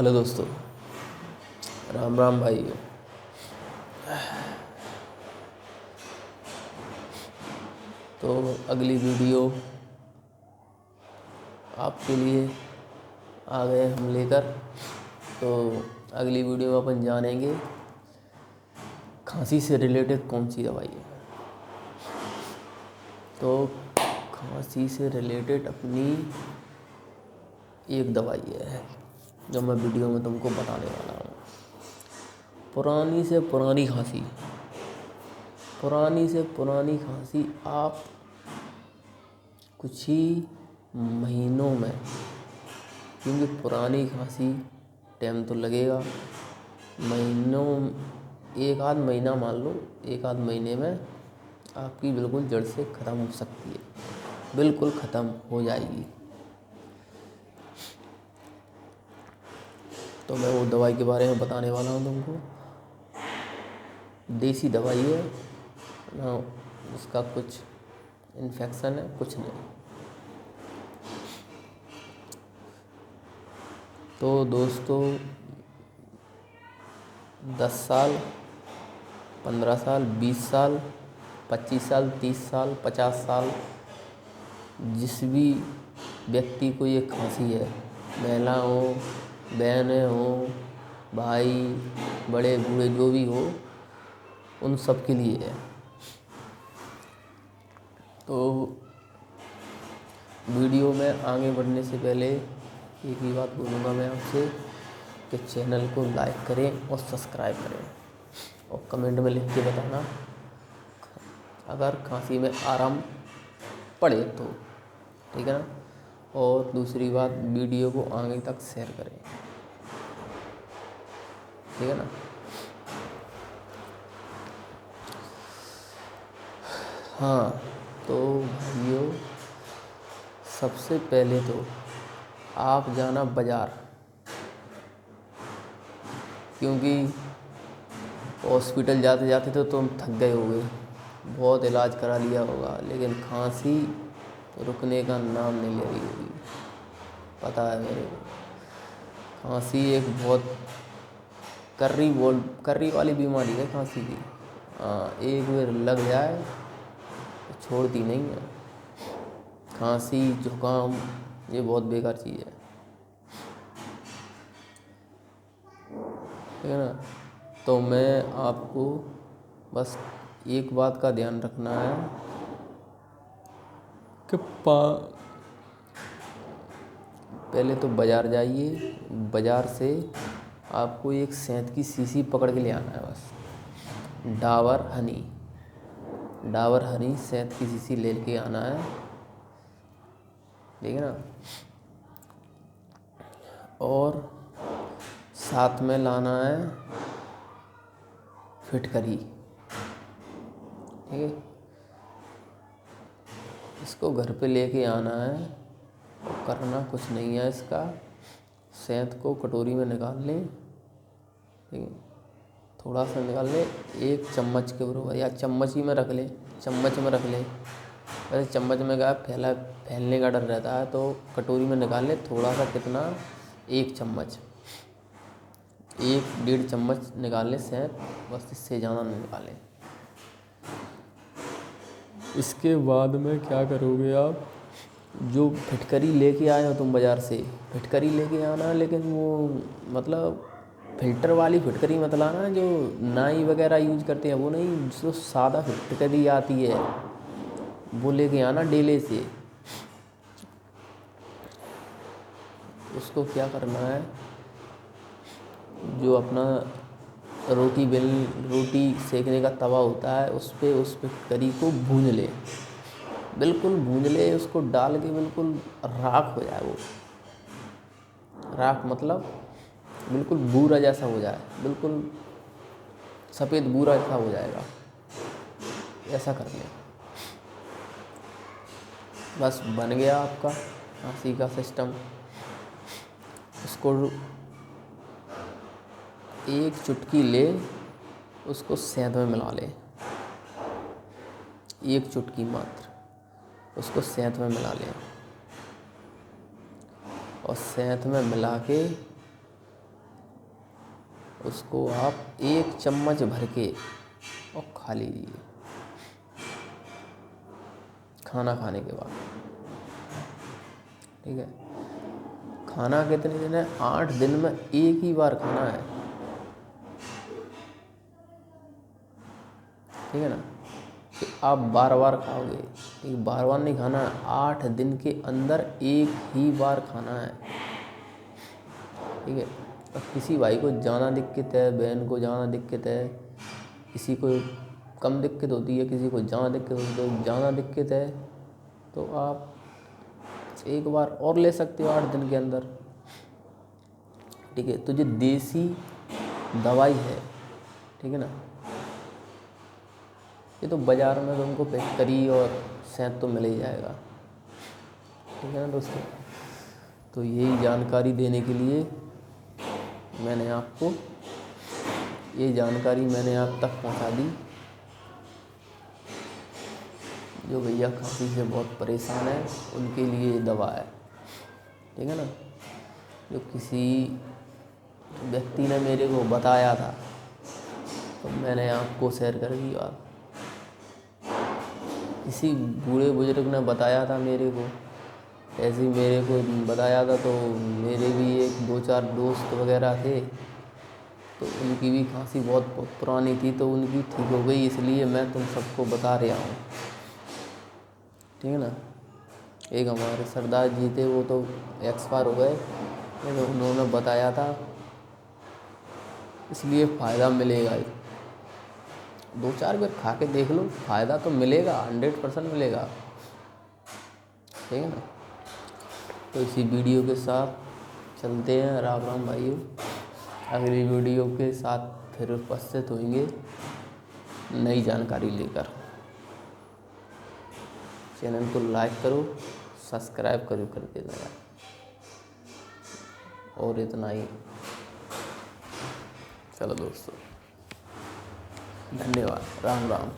Hello दोस्तों, राम राम भाइयों। तो अगली वीडियो आपके लिए आ गए हम लेकर। तो अगली वीडियो में अपन जानेंगे खांसी से रिलेटेड कौन सी दवाई है। तो खांसी से रिलेटेड अपनी एक दवाई है जो मैं वीडियो में तुमको बताने वाला हूँ। पुरानी से पुरानी खांसी आप कुछ ही महीनों में, क्योंकि पुरानी खांसी टाइम तो लगेगा, एक आध महीना मान लो, एक आध महीने में आपकी बिल्कुल जड़ से ख़त्म हो सकती है, बिल्कुल ख़त्म हो जाएगी। तो मैं वो दवाई के बारे में बताने वाला हूँ तुमको। देसी दवाई है ना, उसका कुछ इन्फेक्शन है, कुछ नहीं। तो दोस्तों, 10 साल, 15 साल, 20 साल, 25 साल, 30 साल, 50 साल, जिस भी व्यक्ति को ये खांसी है, महिला हो, बहनें हो, भाई, बड़े बूढ़े जो भी हो, उन सब के लिए है। तो वीडियो में आगे बढ़ने से पहले एक ही बात बोलूँगा मैं आपसे कि चैनल को लाइक करें और सब्सक्राइब करें और कमेंट में लिख के बताना अगर खांसी में आराम पड़े तो, ठीक है ना। और दूसरी बात, वीडियो को आगे तक शेयर करें, ठीक है ना। हाँ, तो भाइयों, सबसे पहले तो आप जाना बाज़ार, क्योंकि हॉस्पिटल जाते जाते तो तुम थक गए होगे, बहुत इलाज करा लिया होगा, लेकिन खांसी रुकने का नाम नहीं ले रही होगी। पता है मेरे को, खांसी एक बहुत कर्री वाली बीमारी है खांसी की। हाँ, एक बार लग जाए तो छोड़ती नहीं है। खांसी, जुकाम, ये बहुत बेकार चीज़ है, ठीक है ना। तो मैं आपको बस एक बात का ध्यान रखना है कि पहले तो बाज़ार जाइए, बाज़ार से आपको एक शहद की शीशी पकड़ के ले आना है। बस डाबर हनी शहद की शीशी ले के आना है, ठीक है ना। और साथ में लाना है फिटकरी, ठीक है। इसको घर पे लेके आना है और करना कुछ नहीं है। इसका शहद को कटोरी में निकाल लें, ठीक है, थोड़ा सा निकाल लें, एक चम्मच के बराबर, या चम्मच ही में रख लें, चम्मच में रख लें। वैसे चम्मच में क्या फैलने का डर रहता है, तो कटोरी में निकाल लें थोड़ा सा, कितना, एक चम्मच, 1-1.5 चम्मच निकाल लें शहद, बस, इससे ज़्यादा नहीं निकालें। इसके बाद में क्या करोगे आप, जो फिटकरी लेके आए हो तुम बाज़ार से, फिटकरी लेके आना, लेकिन वो मतलब फ़िल्टर वाली फिटकरी मत लाना, जो नाई वगैरह यूज करते हैं वो नहीं, जो सादा फिटकरी आती है वो लेके आना डेले से। उसको क्या करना है, जो अपना रोटी सेकने का तवा होता है, उस फिटकरी को भून ले, बिल्कुल भून ले, उसको डाल के बिल्कुल राख हो जाए वो। राख मतलब बिल्कुल भूरा जैसा हो जाए, बिल्कुल सफ़ेद भूरा जैसा हो जाएगा, ऐसा कर लें। बस बन गया आपका खांसी का सिस्टम। उसको एक चुटकी ले, उसको शहद में मिला ले, एक चुटकी मात्र, उसको शहद में मिला लें और शहद में मिला के उसको आप 1 चम्मच भर के और खा लीजिए खाना खाने के बाद। ठीक है, खाना कितने दिन है? 8 दिन में 1 ही बार खाना है। ठीक है ना, कि आप बार बार खाओगे, एक बार बार नहीं खाना है। 8 दिन के अंदर 1 ही बार खाना है। ठीक है, और किसी भाई को ज़्यादा दिक्कत है, बहन को ज़्यादा दिक्कत है, किसी को कम दिक्कत होती है, किसी को ज़्यादा दिक्कत होती है, तो ज़्यादा दिक्कत है तो आप 1 बार और ले सकते हो 8 दिन के अंदर। ठीक है, तो ये देसी दवाई है। ठीक है ना, ये तो बाज़ार में तुमको पेटकरी और शहद तो मिल ही जाएगा। ठीक है ना दोस्तों, तो यही जानकारी देने के लिए मैंने आपको ये जानकारी मैंने आप तक पहुंचा दी। जो भैया खांसी से बहुत परेशान है उनके लिए ये दवा है। ठीक है ना, जो किसी व्यक्ति ने मेरे को बताया था तो मैंने आपको शेयर कर दी बात। किसी बूढ़े बुजुर्ग ने बताया था मेरे को, ऐसे ही मेरे को बताया था, तो मेरे भी 1-2-4 दोस्त वगैरह थे, तो उनकी भी खांसी बहुत पुरानी थी, तो उनकी ठीक हो गई, इसलिए मैं तुम सबको बता रहा हूँ। ठीक है ना, एक हमारे सरदार जी थे, वो तो एक्सपायर हो गए, तो उन्होंने बताया था, इसलिए फ़ायदा मिलेगा। 2-4 बार खा के देख लो, फ़ायदा तो मिलेगा, 100% मिलेगा। ठीक है ना, तो इसी वीडियो के साथ चलते हैं। राम राम भाइयों, अगली वीडियो के साथ फिर उपस्थित होंगे नई जानकारी लेकर। चैनल को लाइक करो, सब्सक्राइब करो कर देना यार, और इतना ही। चलो दोस्तों, धन्यवाद, राम राम।